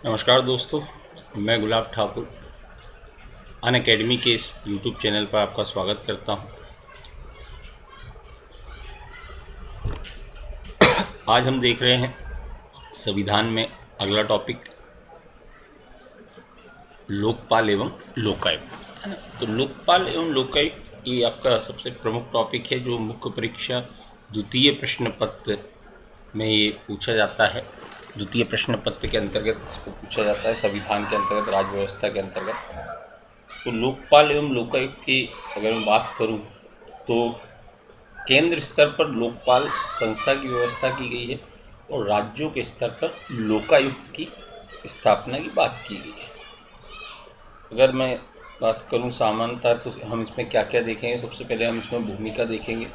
नमस्कार दोस्तों, मैं गुलाब ठाकुर अन अकेडमी के इस यूट्यूब चैनल पर आपका स्वागत करता हूं। आज हम देख रहे हैं संविधान में अगला टॉपिक लोकपाल एवं लोकायुक्त, है ना। तो लोकपाल एवं लोकायुक्त ये आपका सबसे प्रमुख टॉपिक है, जो मुख्य परीक्षा द्वितीय प्रश्न पत्र में ये पूछा जाता है। द्वितीय प्रश्न पत्र के अंतर्गत इसको पूछा जाता है, संविधान के अंतर्गत, राज्य व्यवस्था के अंतर्गत। तो लोकपाल एवं लोकायुक्त की अगर मैं बात करूं तो केंद्र स्तर पर लोकपाल संस्था की व्यवस्था की गई है और राज्यों के स्तर पर लोकायुक्त की स्थापना की बात की गई है। अगर मैं बात करूं सामान्यतः तो हम इसमें क्या क्या देखेंगे। सबसे पहले हम इसमें भूमिका देखेंगे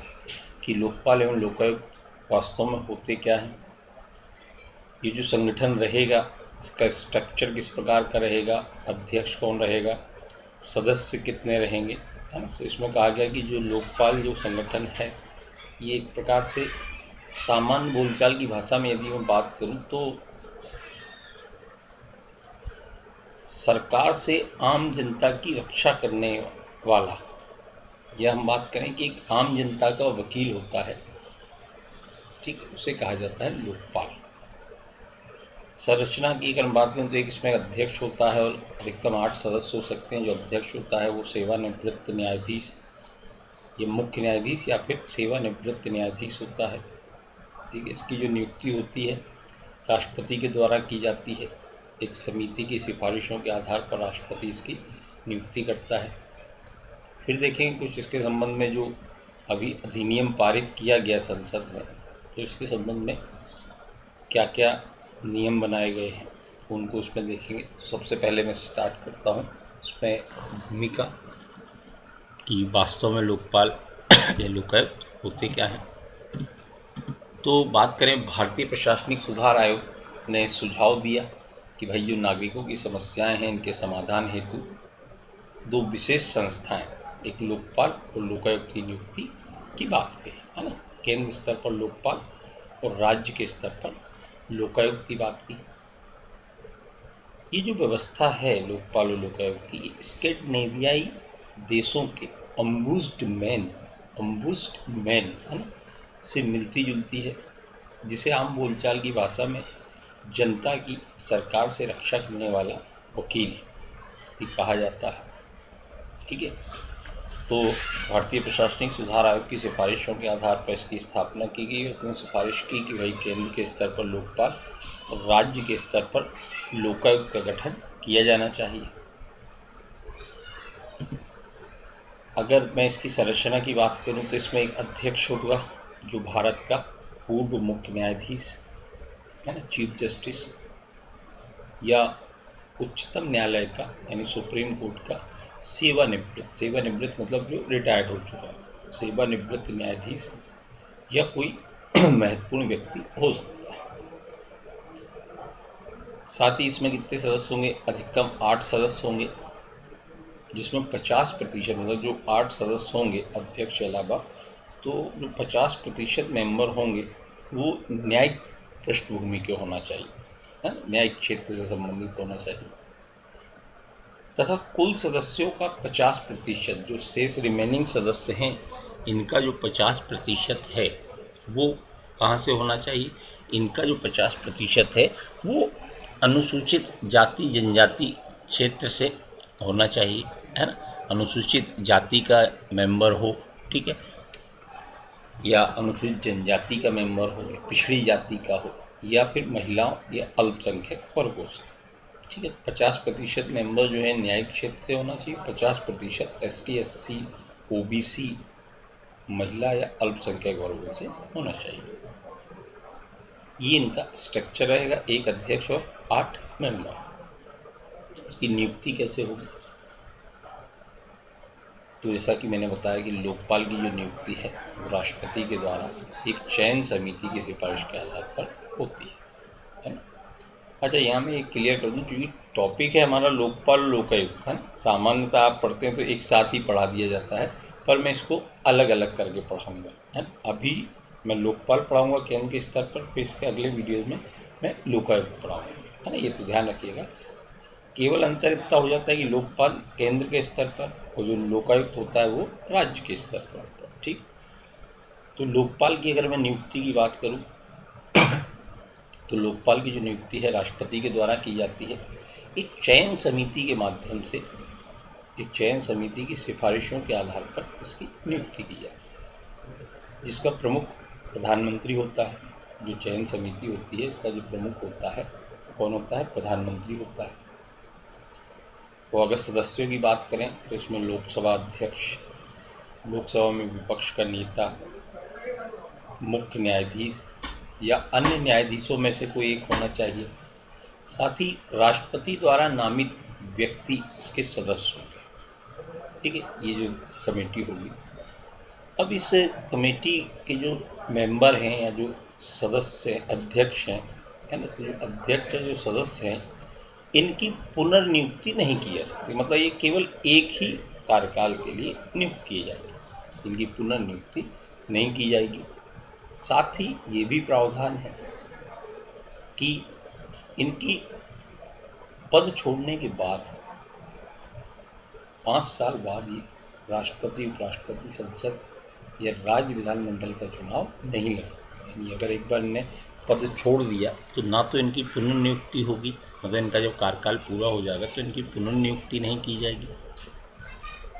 कि लोकपाल एवं लोकायुक्त वास्तव में होते क्या हैं, ये जो संगठन रहेगा इसका स्ट्रक्चर किस प्रकार का रहेगा, अध्यक्ष कौन रहेगा, सदस्य कितने रहेंगे, है ना। तो इसमें कहा गया कि जो लोकपाल जो संगठन है ये एक प्रकार से सामान्य बोलचाल की भाषा में यदि मैं बात करूं तो सरकार से आम जनता की रक्षा करने वाला, या हम बात करें कि एक आम जनता का वकील होता है, ठीक, उसे कहा जाता है लोकपाल। संरचना की अगर बात करें तो एक इसमें अध्यक्ष होता है और अधिकतम 8 सदस्य हो सकते हैं। जो अध्यक्ष होता है वो सेवानिवृत्त न्यायाधीश, ये मुख्य न्यायाधीश या फिर सेवानिवृत्त न्यायाधीश होता है, ठीक है। इसकी जो नियुक्ति होती है राष्ट्रपति के द्वारा की जाती है। एक समिति की सिफारिशों के आधार पर राष्ट्रपति इसकी नियुक्ति करता है। फिर देखेंगे कुछ इसके संबंध में जो अभी अधिनियम पारित किया गया संसद में, तो इसके संबंध में क्या क्या नियम बनाए गए हैं उनको उसमें देखेंगे। तो सबसे पहले मैं स्टार्ट करता हूँ उसमें भूमिका कि वास्तव में लोकपाल या लोकायुक्त होते क्या हैं। तो बात करें, भारतीय प्रशासनिक सुधार आयोग ने सुझाव दिया कि भाई जो नागरिकों की समस्याएं हैं इनके समाधान हेतु दो विशेष संस्थाएं, एक लोकपाल और लोकायुक्त की नियुक्ति की बात कही, है ना। केंद्र स्तर पर लोकपाल और राज्य के स्तर पर लोकायुक्त की बात की। ये जो व्यवस्था है लोकपाल और लोकायुक्त की, स्कैंडिनेवियाई देशों के अम्बुस्डमैन है ना से मिलती जुलती है, जिसे आम बोलचाल की भाषा में जनता की सरकार से रक्षा करने वाला वकील भी कहा जाता है, ठीक है। तो भारतीय प्रशासनिक सुधार आयोग की सिफारिशों के आधार पर इसकी स्थापना की गई। उसने सिफारिश की कि भाई केंद्र के स्तर पर लोकपाल और राज्य के स्तर पर लोकायुक्त का गठन किया जाना चाहिए। अगर मैं इसकी संरचना की बात करूं तो इसमें एक अध्यक्ष होगा जो भारत का पूर्व मुख्य न्यायाधीश, है ना, चीफ जस्टिस, या उच्चतम न्यायालय का यानी सुप्रीम कोर्ट का सेवानिवृत्त मतलब जो रिटायर्ड हो चुका है, सेवानिवृत्त न्यायाधीश या कोई महत्वपूर्ण व्यक्ति हो सकता है। साथ ही इसमें कितने सदस्य होंगे, अधिकतम 8 सदस्य होंगे, जिसमें 50% मतलब जो 8 सदस्य होंगे अध्यक्ष के अलावा, तो जो 50% मेंबर होंगे वो न्यायिक पृष्ठभूमि के होना चाहिए, है, न्यायिक क्षेत्र से संबंधित होना चाहिए। तथा कुल सदस्यों का 50%, जो शेष रिमेनिंग सदस्य हैं इनका जो 50% है वो कहाँ से होना चाहिए, इनका जो 50% है वो अनुसूचित जाति जनजाति क्षेत्र से होना चाहिए, है ना। अनुसूचित जाति का मेंबर हो, ठीक है, या अनुसूचित जनजाति का मेंबर हो, पिछड़ी जाति का हो, या फिर महिलाओं या अल्पसंख्यक वर्गों से, ठीक है। 50% मेंबर जो है न्यायिक क्षेत्र से होना चाहिए, 50% ST SC OBC महिला या अल्पसंख्यक वर्गों से होना चाहिए। ये इनका स्ट्रक्चर रहेगा, एक अध्यक्ष और 8 मेंबर। इसकी नियुक्ति कैसे होगी, तो जैसा कि मैंने बताया कि लोकपाल की जो नियुक्ति है वो राष्ट्रपति के द्वारा एक चयन समिति की सिफारिश के आधार पर होती है ना। अच्छा, यहाँ मैं एक क्लियर कर दूँ, क्योंकि टॉपिक है हमारा लोकपाल लोकायुक्त, है ना। सामान्यतः आप पढ़ते हैं तो एक साथ ही पढ़ा दिया जाता है, पर मैं इसको अलग अलग करके पढ़ाऊँगा, है ना। अभी मैं लोकपाल पढ़ाऊँगा केंद्र के स्तर पर, फिर इसके अगले वीडियो में मैं लोकायुक्त पढ़ाऊँगा। है ना, ये तो ध्यान रखिएगा। केवल अंतर इतना हो जाता है कि लोकपाल केंद्र के स्तर पर और जो लोकायुक्त होता है वो राज्य के स्तर पर होता है। ठीक, तो लोकपाल की अगर मैं नियुक्ति की बात करूं तो लोकपाल की जो नियुक्ति है राष्ट्रपति के द्वारा की जाती है, एक चयन समिति के माध्यम से, एक चयन समिति की सिफारिशों के आधार पर इसकी नियुक्ति की जाती है, जिसका प्रमुख प्रधानमंत्री होता है। जो चयन समिति होती है इसका जो प्रमुख होता है कौन होता है? प्रधानमंत्री होता है। तो अगर सदस्यों की बात करें तो इसमें लोकसभा अध्यक्ष, लोकसभा में विपक्ष का नेता, मुख्य न्यायाधीश या अन्य न्यायाधीशों में से कोई एक होना चाहिए, साथ ही राष्ट्रपति द्वारा नामित व्यक्ति इसके सदस्य होंगे। ठीक है, ये जो कमेटी होगी। अब इस कमेटी के जो मेंबर हैं या जो सदस्य अध्यक्ष हैं, है ना, तो जो अध्यक्ष जो सदस्य हैं इनकी पुनर्नियुक्ति नहीं की जा सकती। मतलब ये केवल एक ही कार्यकाल के लिए नियुक्त किए जाएंगे, इनकी पुनर्नियुक्ति नहीं की जाएगी। साथ ही ये भी प्रावधान है कि इनकी पद छोड़ने के बाद 5 साल बाद ये राष्ट्रपति, उपराष्ट्रपति, संसद या राज्य विधानमंडल का चुनाव नहीं लड़ सकते। यानी अगर एक बार इन्हें पद छोड़ दिया तो ना तो इनकी पुनर्नियुक्ति होगी, मतलब इनका जब कार्यकाल पूरा हो जाएगा तो इनकी पुनर्नियुक्ति नहीं की जाएगी।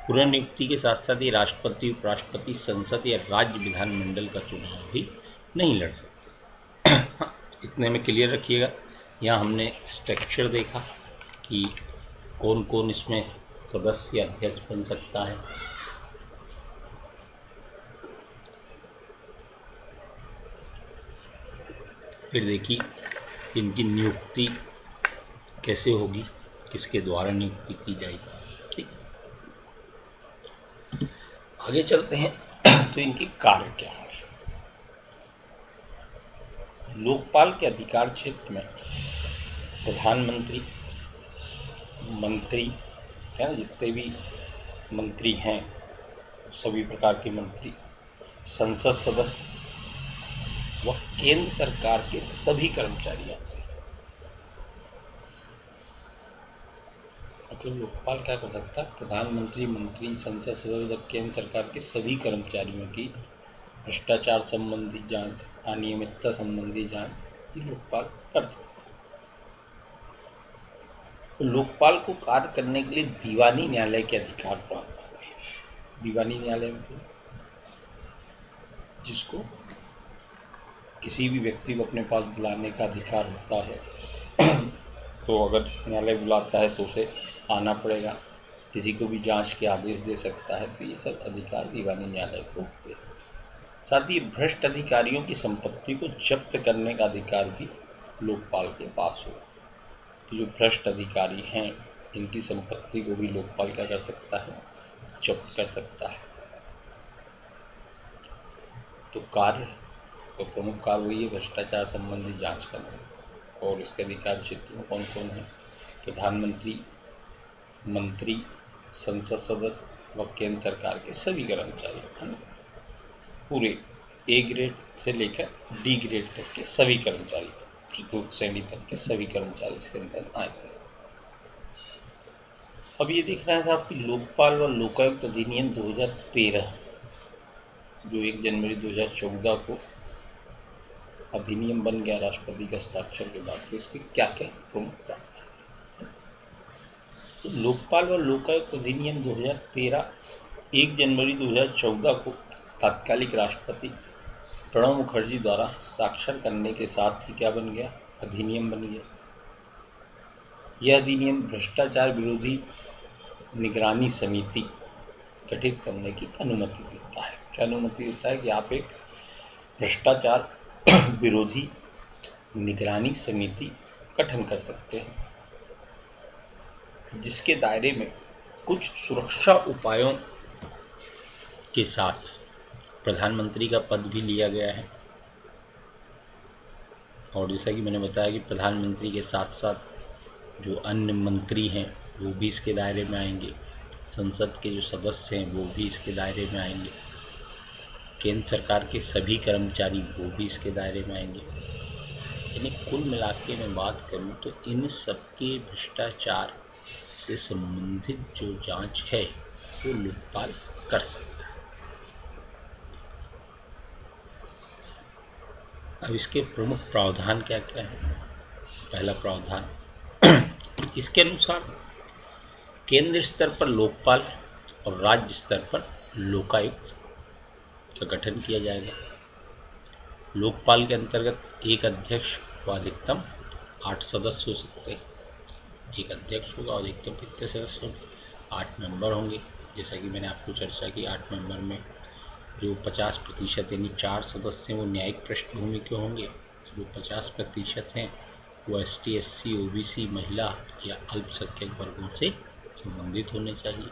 पुनर्नियुक्ति के साथ साथ ये राष्ट्रपति, उपराष्ट्रपति, संसद या राज्य विधानमंडल का चुनाव भी नहीं लड़ सकते। इतने में क्लियर रखिएगा। यहाँ हमने स्ट्रक्चर देखा कि कौन कौन इसमें सदस्य अध्यक्ष बन सकता है। फिर देखिए इनकी नियुक्ति कैसे होगी, किसके द्वारा नियुक्ति की जाएगी। ठीक, आगे चलते हैं। तो इनके कार्य क्या है। लोकपाल के अधिकार क्षेत्र में प्रधानमंत्री, मंत्री, है ना, जितने भी मंत्री हैं सभी प्रकार के मंत्री, संसद सदस्य व केंद्र सरकार के सभी कर्मचारी आते हैं। मतलब लोकपाल क्या कर सकता है? प्रधानमंत्री, मंत्री, संसद सदस्य, केंद्र सरकार के सभी कर्मचारियों की भ्रष्टाचार संबंधी जांच, अनियमितता संबंधी जांच ये लोकपाल कर सकता है। तो लोकपाल को कार्य करने के लिए दीवानी न्यायालय के अधिकार प्राप्त हुए। दीवानी न्यायालय में जिसको किसी भी व्यक्ति को अपने पास बुलाने का अधिकार होता है तो अगर न्यायालय बुलाता है तो उसे आना पड़ेगा, किसी को भी जांच के आदेश दे सकता है। तो ये सब अधिकार दीवानी न्यायालय को होते हैं। साथ ही भ्रष्ट अधिकारियों की संपत्ति को जब्त करने का अधिकार भी लोकपाल के पास हो। तो जो भ्रष्ट अधिकारी हैं इनकी संपत्ति को भी लोकपाल क्या कर सकता है? जब्त कर सकता है। तो कार्य तो प्रमुख कार्य वही है भ्रष्टाचार संबंधी जांच करना। और इसके अधिकार क्षेत्र में कौन कौन है? प्रधानमंत्री, मंत्री, संसद सदस्य व केंद्र सरकार के सभी कर्मचारी, है ना, पूरे ए ग्रेड से लेकर डी ग्रेड तक के सभी कर्मचारी, चतुर्थ श्रेणी तक के सभी कर्मचारी इसके अंदर आए। अब ये देखना है आपकी लोकपाल व लोकायुक्त अधिनियम 2013 जो 1 जनवरी 2014 को अधिनियम बन गया राष्ट्रपति के हस्ताक्षर के बाद, तो इसके क्या क्या प्रमुख प्रावधान। तो लोकपाल व लोकायुक्त अधिनियम 2013 1 जनवरी 2014 को तात्कालिक राष्ट्रपति प्रणब मुखर्जी द्वारा हस्ताक्षर करने के साथ ही क्या बन गया? अधिनियम बन गया। यह अधिनियम भ्रष्टाचार विरोधी निगरानी समिति गठित करने की अनुमति देता है। क्या अनुमति देता है? कि आप एक भ्रष्टाचार विरोधी निगरानी समिति गठन कर सकते हैं, जिसके दायरे में कुछ सुरक्षा उपायों के साथ प्रधानमंत्री का पद भी लिया गया है। और जैसा कि मैंने बताया कि प्रधानमंत्री के साथ साथ जो अन्य मंत्री हैं वो भी इसके दायरे में आएंगे, संसद के जो सदस्य हैं वो भी इसके दायरे में आएंगे, केंद्र सरकार के सभी कर्मचारी वो भी इसके दायरे में आएंगे। यानी कुल मिला के मैं बात करूं तो इन सबके भ्रष्टाचार से संबंधित जो जांच है वो लोकपाल कर सकता है। अब इसके प्रमुख प्रावधान क्या क्या है। पहला प्रावधान इसके अनुसार केंद्र स्तर पर लोकपाल और राज्य स्तर पर लोकायुक्त का गठन किया जाएगा। लोकपाल के अंतर्गत एक अध्यक्ष व अधिकतम 8 सदस्य हो सकते हैं। एक अध्यक्ष होगा और अधिकतम कितने सदस्य होंगे, 8 मेंबर होंगे। जैसा कि मैंने आपको चर्चा की, 8 मेंबर में जो 50% यानी 4 सदस्य हैं वो न्यायिक पृष्ठभूमि के होंगे। जो 50% हैं वो ST SC OBC महिला या अल्पसंख्यक वर्गों से संबंधित होने चाहिए।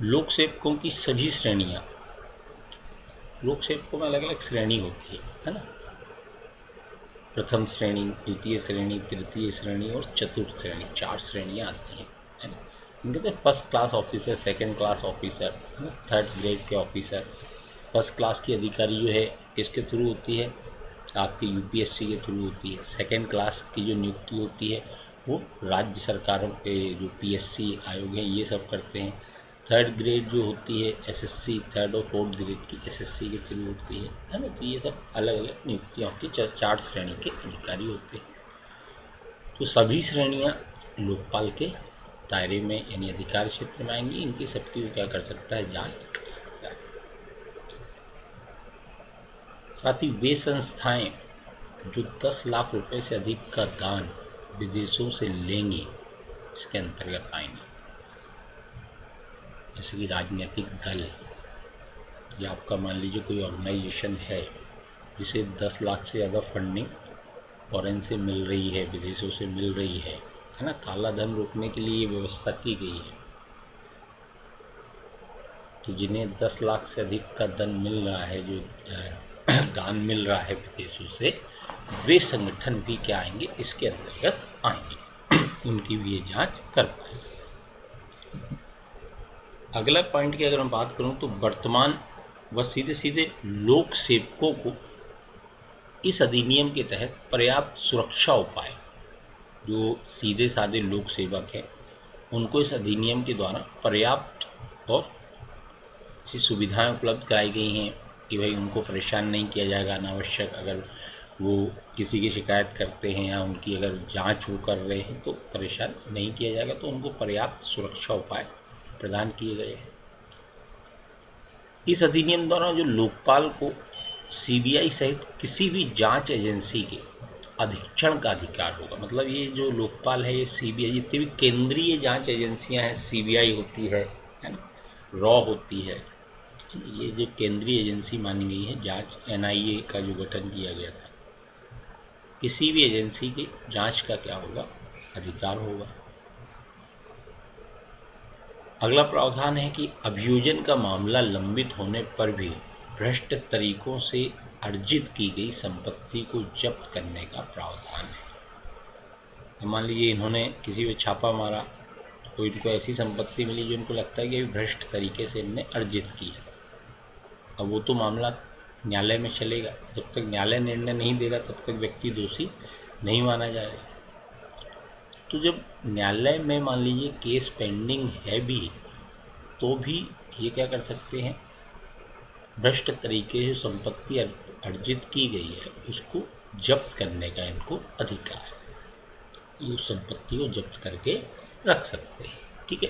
लोक सेवकों की सभी श्रेणियां, लोक सेवकों में अलग अलग श्रेणी होती है ना। प्रथम श्रेणी, द्वितीय श्रेणी, तृतीय श्रेणी और चतुर्थ श्रेणी, 4 श्रेणियां आती हैं, है ना। इनके तो first class officer, second class officer, third grade के ऑफिसर। फर्स्ट क्लास की अधिकारी जो है किसके थ्रू होती है, आपकी UPSC के थ्रू होती है। सेकंड क्लास की जो नियुक्ति होती है वो राज्य सरकारों के जो PSC आयोग है ये सब करते हैं। थर्ड ग्रेड जो होती है SSC, थर्ड और फोर्थ ग्रेड की SSC के थ्रू होती है ना। तो ये सब अलग अलग नियुक्तियाँ होती है, 4 श्रेणी के अधिकारी होते हैं। तो सभी श्रेणियाँ लोकपाल के दायरे में यानी अधिकार क्षेत्र में आएंगी। इनकी सबकी वो क्या कर सकता है, जांच कर सकता है। साथ ही वे संस्थाएं जो 10 लाख रुपए से अधिक का दान विदेशों से लेंगी इसके अंतर्गत आएंगे। जैसे कि राजनीतिक दल या आपका मान लीजिए कोई ऑर्गेनाइजेशन है जिसे 10 लाख से ज़्यादा फंडिंग फॉरेन से मिल रही है, विदेशों से मिल रही है ना। काला धन रोकने के लिए ये व्यवस्था की गई है। तो जिन्हें 10 लाख से अधिक का धन मिल रहा है, जो दान मिल रहा है विदेशों से, वे संगठन भी क्या आएंगे, इसके अंतर्गत आएंगे। उनकी भी ये जांच कर पाएंगे। अगला पॉइंट की अगर मैं बात करूं तो वर्तमान व सीधे सीधे लोक सेवकों को इस अधिनियम के तहत पर्याप्त सुरक्षा उपाय, जो सीधे साधे लोक सेवक हैं उनको इस अधिनियम के द्वारा पर्याप्त और ऐसी सुविधाएं उपलब्ध कराई गई हैं कि भाई उनको परेशान नहीं किया जाएगा अनावश्यक। अगर वो किसी की शिकायत करते हैं या उनकी अगर जांच वो कर रहे हैं तो परेशान नहीं किया जाएगा। तो उनको पर्याप्त सुरक्षा उपाय प्रदान किए गए हैं। इस अधिनियम द्वारा जो लोकपाल को CBI सहित किसी भी जांच एजेंसी के अधीक्षण का अधिकार होगा। मतलब ये जो लोकपाल है ये CBI, जितनी भी केंद्रीय जांच एजेंसियां हैं, CBI होती है ना, रॉ होती है, ये जो केंद्रीय एजेंसी मानी गई है जांच, NIA का जो गठन किया गया था, किसी भी एजेंसी की जांच का क्या होगा, अधिकार होगा। अगला प्रावधान है कि अभियोजन का मामला लंबित होने पर भी भ्रष्ट तरीकों से अर्जित की गई संपत्ति को जब्त करने का प्रावधान है। मान लीजिए इन्होंने किसी पे छापा मारा तो इनको ऐसी संपत्ति मिली जो इनको लगता है कि भ्रष्ट तरीके से इनने अर्जित की है। अब वो तो मामला न्यायालय में चलेगा, जब तक न्यायालय निर्णय नहीं देगा तब तक व्यक्ति दोषी नहीं माना जाएगा। तो जब न्यायालय में मान लीजिए केस पेंडिंग है भी, तो भी ये क्या कर सकते हैं, भ्रष्ट तरीके से संपत्ति अर्जित की गई है उसको जब्त करने का इनको अधिकार है। ये उस संपत्ति को जब्त करके रख सकते हैं। ठीक है।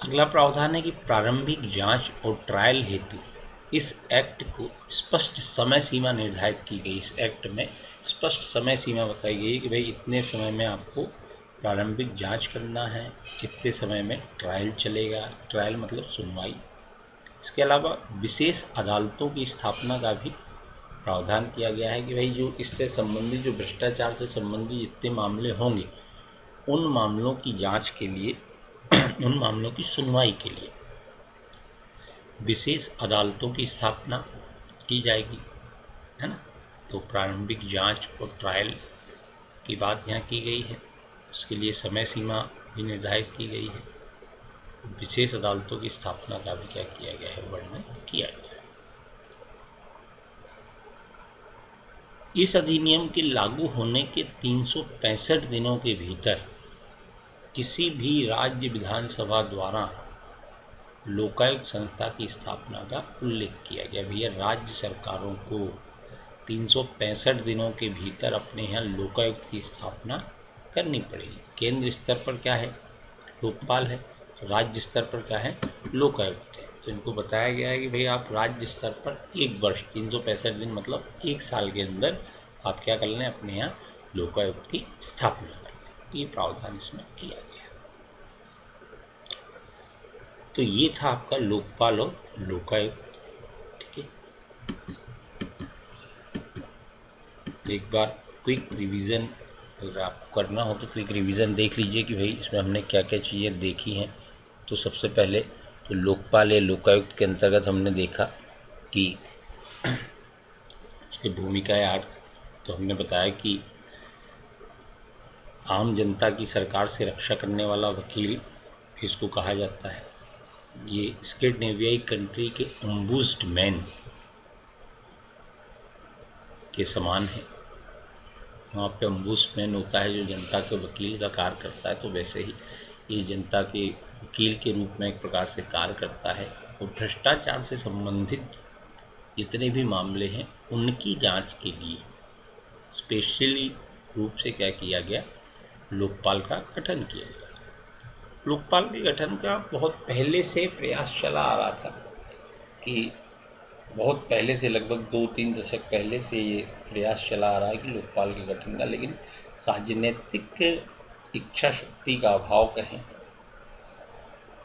अगला प्रावधान है कि प्रारंभिक जांच और ट्रायल हेतु इस एक्ट को स्पष्ट समय सीमा निर्धारित की गई। इस एक्ट में स्पष्ट समय सीमा बताई गई कि भाई इतने समय में आपको प्रारंभिक जांच करना है, इतने समय में ट्रायल चलेगा। ट्रायल मतलब सुनवाई। इसके अलावा विशेष अदालतों की स्थापना का भी प्रावधान किया गया है कि भाई जो इससे संबंधित, जो भ्रष्टाचार से संबंधित जितने मामले होंगे उन मामलों की जांच के लिए, उन मामलों की सुनवाई के लिए विशेष अदालतों की स्थापना की जाएगी, है ना। तो प्रारंभिक जांच और ट्रायल की बात यहाँ की गई है, उसके लिए समय सीमा भी निर्धारित की गई है। विशेष अदालतों की स्थापना का भी क्या किया गया है, वर्णन किया गया है। इस अधिनियम के लागू होने के 365 दिनों के भीतर किसी भी राज्य विधानसभा द्वारा लोकायुक्त संस्था की स्थापना का उल्लेख किया गया। भैया राज्य सरकारों को 365 दिनों के भीतर अपने यहाँ लोकायुक्त की स्थापना करनी पड़ेगी। केंद्र स्तर पर क्या है? लोकपाल है। राज्य स्तर पर क्या है? लोकायुक्त है। तो इनको बताया गया है कि भाई आप राज्य स्तर पर एक वर्ष 365 दिन मतलब एक साल के अंदर आप क्या कर लें, अपने यहाँ लोकायुक्त की स्थापना कर लें। ये प्रावधान इसमें किया गया। तो ये था आपका लोकपाल और लोकायुक्त। ठीक है, तो एक बार क्विक रिवीजन अगर आपको करना हो तो क्विक रिवीजन देख लीजिए कि भाई इसमें हमने क्या क्या चीज़ें देखी हैं। तो सबसे पहले तो लोकपाल या लोकायुक्त के अंतर्गत हमने देखा कि उसकी भूमिका या अर्थ, तो हमने बताया कि आम जनता की सरकार से रक्षा करने वाला वकील इसको कहा जाता है। ये स्कैंडिनेवियाई कंट्री के ओम्बुड्समैन के समान है। वहाँ पे ओम्बुड्समैन होता है जो जनता के वकील का कार्य करता है, तो वैसे ही ये जनता के वकील के रूप में एक प्रकार से कार्य करता है। और भ्रष्टाचार से संबंधित जितने भी मामले हैं उनकी जांच के लिए स्पेशली रूप से क्या किया गया, लोकपाल का गठन किया गया। लोकपाल के गठन का बहुत पहले से प्रयास चला आ रहा था कि बहुत पहले से लगभग 2-3 दशक पहले से ये प्रयास चला आ रहा है कि लोकपाल के गठन का, लेकिन राजनीतिक इच्छा शक्ति का अभाव कहें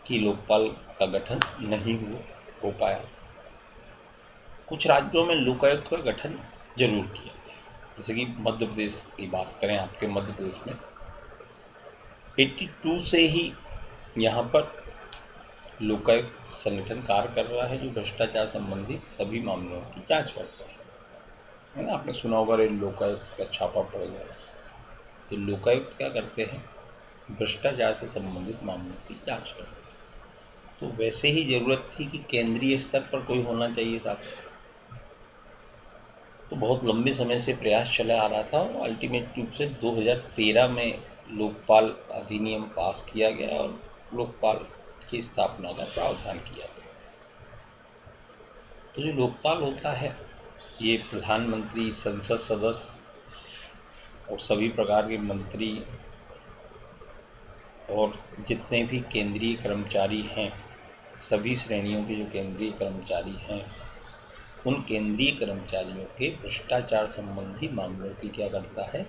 कि लोकपाल का गठन नहीं हो पाया। कुछ राज्यों में लोकायुक्त का गठन जरूर किया गया, जैसे कि मध्य प्रदेश की बात करें, आपके मध्य प्रदेश में 82 से ही यहाँ पर लोकायुक्त संगठन कार्य कर रहा है, जो भ्रष्टाचार संबंधी सभी मामलों की जांच करता है ना। आपने सुना होगा लोकायुक्त का छापा पड़ गया। तो लोकायुक्त क्या करते हैं, भ्रष्टाचार से संबंधित मामलों की जांच करते हैं। तो वैसे ही जरूरत थी कि केंद्रीय स्तर पर कोई होना चाहिए साहब। तो बहुत लंबे समय से प्रयास चला आ रहा था और अल्टीमेट रूप से 2013 में लोकपाल अधिनियम पास किया गया और लोकपाल की स्थापना का प्रावधान किया गया। तो जो लोकपाल होता है ये प्रधानमंत्री, संसद सदस्य और सभी प्रकार के मंत्री और जितने भी केंद्रीय कर्मचारी हैं, सभी श्रेणियों के जो केंद्रीय कर्मचारी हैं, उन केंद्रीय कर्मचारियों के भ्रष्टाचार संबंधी मामलों की क्या करता है,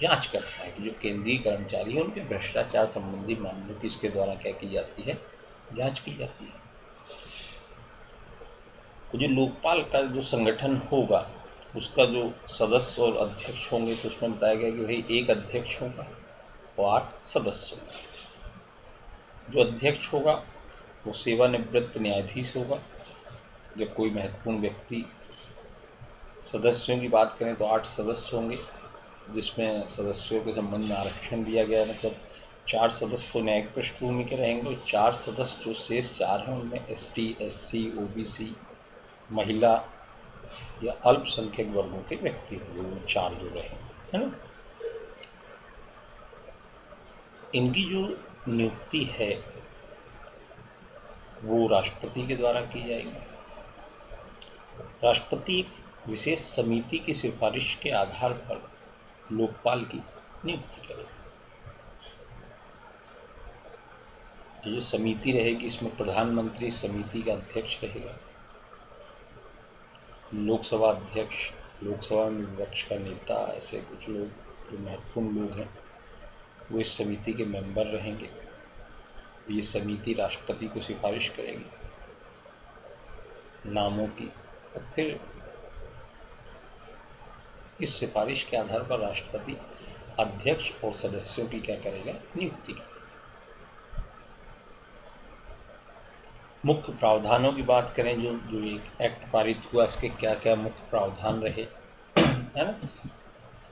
जांच करता है कि जो केंद्रीय कर्मचारी हैं उनके भ्रष्टाचार संबंधी मामलों की इसके द्वारा क्या की जाती है, जांच की जाती है। तो जो लोकपाल का जो संगठन होगा उसका जो सदस्य और अध्यक्ष होंगे, तो उसमें बताया गया कि भाई एक अध्यक्ष होगा और 8 सदस्य होंगे। जो अध्यक्ष होगा वो सेवानिवृत्त न्यायाधीश होगा। जब कोई महत्वपूर्ण व्यक्ति, सदस्यों की बात करें तो 8 सदस्य होंगे, जिसमें सदस्यों के संबंध में आरक्षण दिया गया है। मतलब 4 सदस्य तो न्यायिक पृष्ठभूमि के रहेंगे, 4 सदस्य जो शेष 4 हैं उनमें ST, SC, OBC, महिला या अल्पसंख्यक वर्गों के व्यक्ति होंगे, वो 4 जो रहे, है ना। इनकी जो नियुक्ति है वो राष्ट्रपति के द्वारा की जाएगी। राष्ट्रपति एक विशेष समिति की सिफारिश के आधार पर लोकपाल की नियुक्ति करेगा। जो समिति रहेगी इसमें प्रधानमंत्री समिति का अध्यक्ष रहेगा, लोकसभा अध्यक्ष, लोकसभा में विपक्ष का नेता, ऐसे कुछ लोग जो महत्वपूर्ण लोग हैं वो इस समिति के मेंबर रहेंगे। ये समिति राष्ट्रपति को सिफारिश करेगी नामों की, और फिर इस सिफारिश के आधार पर राष्ट्रपति अध्यक्ष और सदस्यों की क्या करेगा, नियुक्ति करेगा। मुख्य प्रावधानों की बात करें, जो एक एक्ट पारित हुआ, इसके क्या क्या मुख्य प्रावधान रहे, है ना।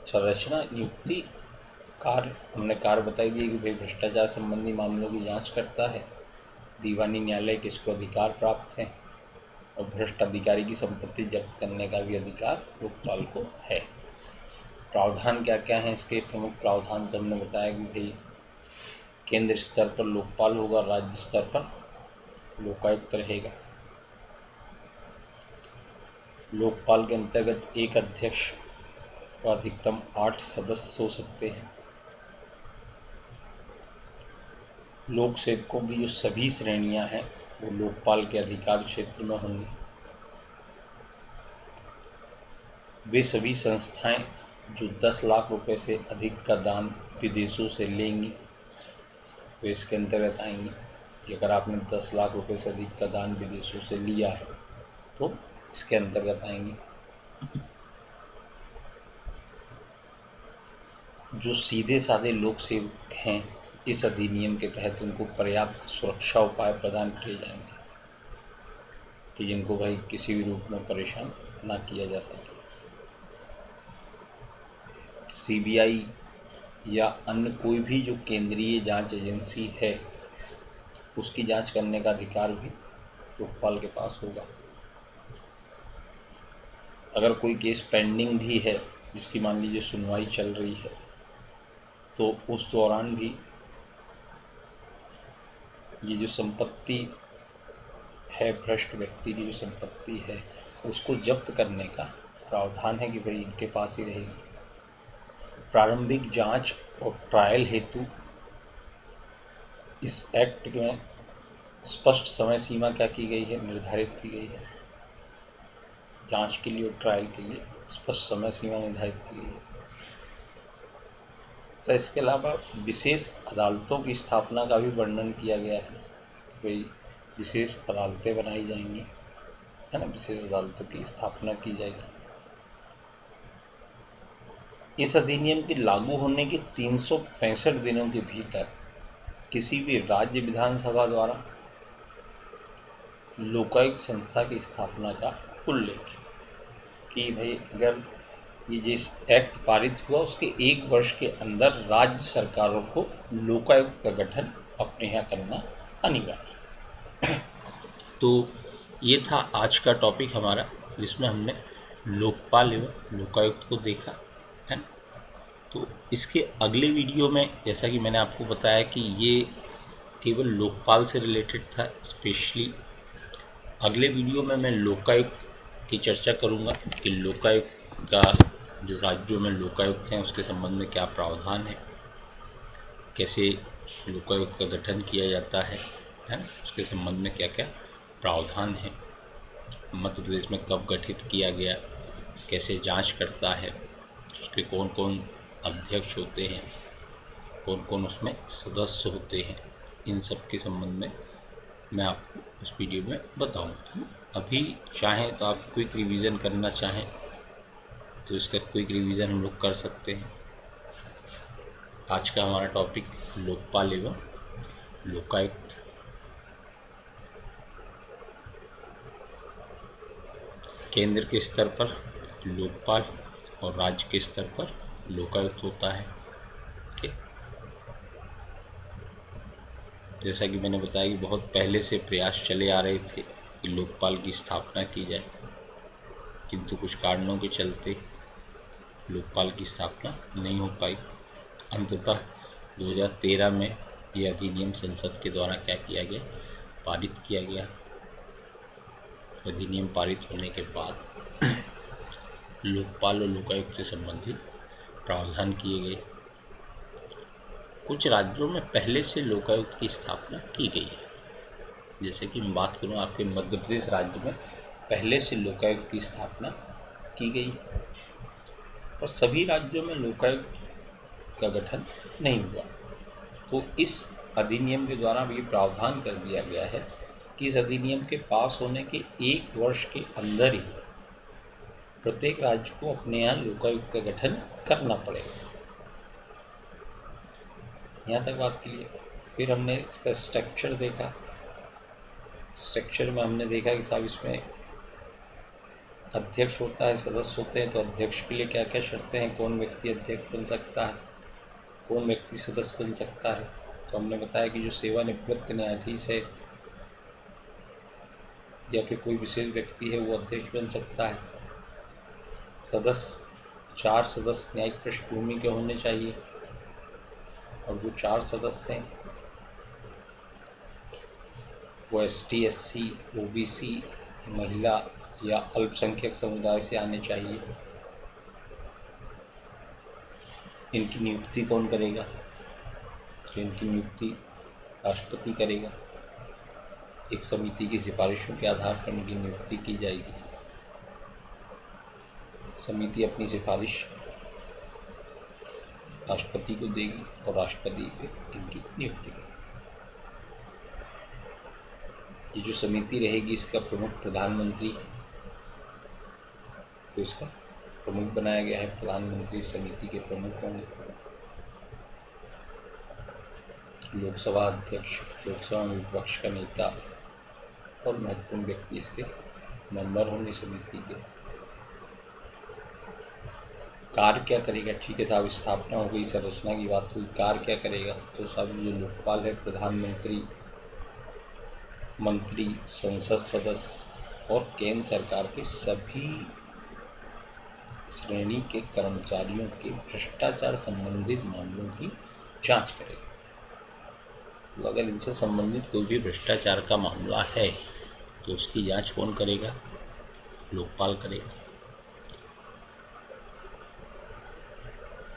संरचना, नियुक्ति, कार्य, हमने कार्य बताई दिए कि भाई भ्रष्टाचार संबंधी मामलों की जांच करता है, दीवानी न्यायालय के इसको अधिकार प्राप्त हैं, और भ्रष्ट अधिकारी की संपत्ति जब्त करने का भी अधिकार लोकपाल को है। प्रावधान क्या क्या हैं इसके प्रमुख प्रावधान तो हमने बताया कि भाई केंद्र स्तर पर लोकपाल होगा, राज्य स्तर पर लोकायुक्त रहेगा। लोकपाल के अंतर्गत एक अध्यक्ष और अधिकतम 8 सदस्य हो सकते हैं। लोक सेवकों की जो सभी श्रेणियां हैं वो लोकपाल के अधिकार क्षेत्र में होंगी। वे सभी संस्थाएं जो 10 लाख रुपए से अधिक का दान विदेशों से लेंगी वे इसके अंतर्गत आएंगी कि अगर आपने 10 लाख रुपए से अधिक का दान विदेशों से लिया है तो इसके अंतर्गत आएंगी। जो सीधे साधे लोक सेवक हैं इस अधिनियम के तहत उनको पर्याप्त सुरक्षा उपाय प्रदान किए जाएंगे कि जिनको भाई किसी भी रूप में परेशान ना किया जा सके। सीबीआई या अन्य कोई भी जो केंद्रीय जांच एजेंसी है उसकी जांच करने का अधिकार भी लोकपाल के पास होगा। अगर कोई केस पेंडिंग भी है जिसकी मान लीजिए सुनवाई चल रही है तो उस दौरान भी ये जो संपत्ति है, भ्रष्ट व्यक्ति की जो संपत्ति है उसको जब्त करने का प्रावधान है कि भाई इनके पास ही रहेगी। प्रारंभिक जांच और ट्रायल हेतु इस एक्ट में स्पष्ट समय सीमा क्या की गई है, निर्धारित की गई है। जांच के लिए और ट्रायल के लिए स्पष्ट समय सीमा निर्धारित की गई है। तो इसके अलावा विशेष अदालतों की स्थापना का भी वर्णन किया गया है। कोई विशेष अदालतें बनाई जाएंगी, है ना, विशेष अदालतों की स्थापना की जाएगी। इस अधिनियम के लागू होने के 365 दिनों के भीतर किसी भी राज्य विधानसभा द्वारा लोकायुक्त संस्था की स्थापना का उल्लेख कि भाई अगर ये जिस एक्ट पारित हुआ उसके 1 वर्ष के अंदर राज्य सरकारों को लोकायुक्त का गठन अपने यहाँ करना अनिवार्य। तो ये था आज का टॉपिक हमारा जिसमें हमने लोकपाल एवं लोकायुक्त को देखा है। तो इसके अगले वीडियो में जैसा कि मैंने आपको बताया कि ये केवल लोकपाल से रिलेटेड था स्पेशली, अगले वीडियो में मैं लोकायुक्त की चर्चा करूंगा कि लोकायुक्त का जो राज्यों में लोकायुक्त हैं उसके संबंध में क्या प्रावधान है, कैसे लोकायुक्त का गठन किया जाता है, उसके संबंध में क्या क्या प्रावधान है, मध्य प्रदेश में कब गठित किया गया, कैसे जांच करता है, उसके कौन कौन अध्यक्ष होते हैं, कौन कौन उसमें सदस्य होते हैं, इन सब के संबंध में मैं आपको इस वीडियो में बताऊंगा। अभी चाहें तो आप क्विक रिवीजन करना चाहें तो इसका क्विक रिवीजन हम लोग कर सकते हैं। आज का हमारा टॉपिक लोकपाल एवं लोकायुक्त। केंद्र के स्तर पर लोकपाल और राज्य के स्तर पर लोकायुक्त होता है। ठीक, जैसा कि मैंने बताया कि बहुत पहले से प्रयास चले आ रहे थे कि लोकपाल की स्थापना की जाए, किंतु कुछ कारणों के चलते लोकपाल की स्थापना नहीं हो पाई। अंततः 2013 में यह अधिनियम संसद के द्वारा क्या किया गया, पारित किया गया। अधिनियम पारित होने के बाद लोकपाल और लोकायुक्त से संबंधित प्रावधान किए गए। कुछ राज्यों में पहले से लोकायुक्त की स्थापना की गई है, जैसे कि मैं बात करूं आपके मध्य प्रदेश राज्य में पहले से लोकायुक्त की स्थापना की गई है और सभी राज्यों में लोकायुक्त का गठन नहीं हुआ। तो इस अधिनियम के द्वारा ये प्रावधान कर दिया गया है कि इस अधिनियम के पास होने के 1 वर्ष के अंदर ही प्रत्येक राज्य को अपने यहाँ लोकायुक्त का गठन करना पड़ेगा। यहाँ तक बात क्लियर। फिर हमने इसका स्ट्रक्चर देखा। स्ट्रक्चर में हमने देखा कि साहब इसमें अध्यक्ष होता है, सदस्य होते हैं, तो अध्यक्ष के लिए क्या क्या शर्तें हैं, कौन व्यक्ति अध्यक्ष बन सकता है, कौन व्यक्ति सदस्य बन सकता है। तो हमने बताया कि जो सेवानिवृत्त न्यायाधीश है या फिर कोई विशेष व्यक्ति है वो अध्यक्ष बन सकता है। सदस्य 4 सदस्य न्यायिक पृष्ठभूमि के होने चाहिए, और जो 4 सदस्य हैं वो ST, SC, OBC, महिला या अल्पसंख्यक समुदाय से आने चाहिए। इनकी नियुक्ति कौन करेगा? तो इनकी नियुक्ति राष्ट्रपति करेगा। एक समिति की सिफारिशों के आधार पर इनकी नियुक्ति की जाएगी। समिति अपनी सिफारिश राष्ट्रपति को देगी और राष्ट्रपति फिर इनकी नियुक्ति करेगी। ये जो समिति रहेगी इसका प्रमुख प्रधानमंत्री, तो इसका प्रमुख बनाया गया है। प्रधानमंत्री समिति के प्रमुख होंगे। लोकसभा अध्यक्ष, लोकसभा में विपक्ष का नेता और महत्वपूर्ण व्यक्ति इसके मेंबर होंगे समिति के। कार्य क्या करेगा? ठीक है साहब, स्थापना हो गई, संरचना की बात हुई, कार्य क्या करेगा? तो साहब जो लोकपाल है, प्रधानमंत्री, मंत्री, संसद सदस्य और केंद्र सरकार के सभी श्रेणी के कर्मचारियों के भ्रष्टाचार संबंधित मामलों की जांच करेगा। तो अगर इनसे संबंधित कोई भी भ्रष्टाचार का मामला है तो उसकी जांच कौन करेगा? लोकपाल करेगा।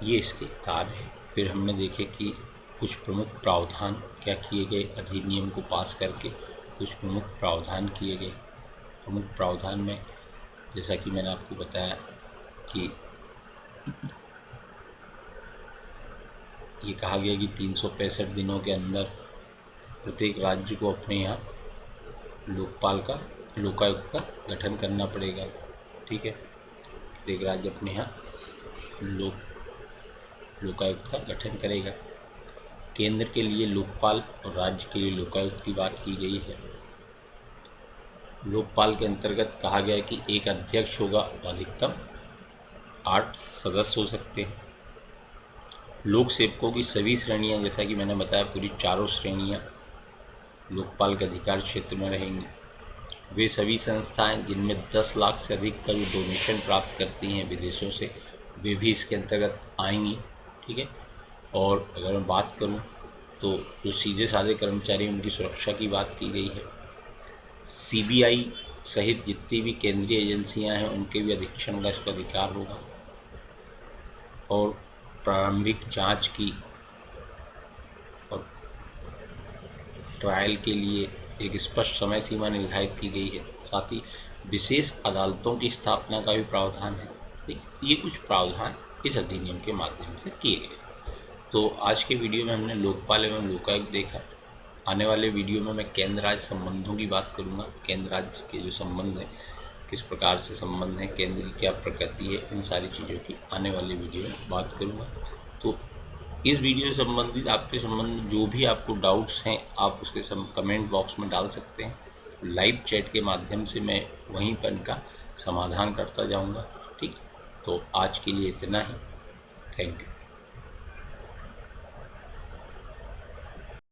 ये इसके कार्य है। फिर हमने देखे कि कुछ प्रमुख प्रावधान क्या किए गए अधिनियम को पास करके। कुछ प्रमुख प्रावधान किए गए। प्रमुख प्रावधान में जैसा कि मैंने आपको बताया कि ये कहा गया कि 365 दिनों के अंदर प्रत्येक राज्य को अपने यहाँ लोकायुक्त का गठन करना पड़ेगा। ठीक है, प्रत्येक राज्य अपने यहाँ लोकायुक्त का गठन करेगा। केंद्र के लिए लोकपाल और राज्य के लिए लोकायुक्त की बात की गई है। लोकपाल के अंतर्गत कहा गया है कि एक अध्यक्ष होगा, अधिकतम 8 सदस्य हो सकते हैं। लोक सेवकों की सभी श्रेणियां, जैसा कि मैंने बताया, पूरी चारों श्रेणियां लोकपाल के अधिकार क्षेत्र में रहेंगी। वे सभी संस्थाएं जिनमें 10 लाख से अधिक का जो डोनेशन प्राप्त करती हैं विदेशों से, वे भी इसके अंतर्गत आएंगी। ठीक है, और अगर मैं बात करूं तो जो सीधे साधे कर्मचारी उनकी सुरक्षा की बात की गई है। CBI सहित जितनी भी केंद्रीय एजेंसियां हैं उनके भी अधीक्षण का इसका अधिकार होगा। और प्रारंभिक जांच की और ट्रायल के लिए एक स्पष्ट समय सीमा निर्धारित की गई है। साथ ही विशेष अदालतों की स्थापना का भी प्रावधान है। ये कुछ प्रावधान इस अधिनियम के माध्यम से किए गए। तो आज के वीडियो में हमने लोकपाल एवं लोकायुक्त देखा। आने वाले वीडियो में मैं केंद्र राज्य संबंधों की बात करूंगा। केंद्र राज्य के जो संबंध है, किस प्रकार से संबंध है, केंद्र की क्या प्रकृति है, इन सारी चीज़ों की आने वाले वीडियो में बात करूंगा। तो इस वीडियो से संबंधित आपके संबंध में जो भी आपको डाउट्स हैं आप उसके कमेंट बॉक्स में डाल सकते हैं। लाइव चैट के माध्यम से मैं वहीं पर इनका समाधान करता जाऊँगा। ठीक, तो आज के लिए इतना ही। Thank you.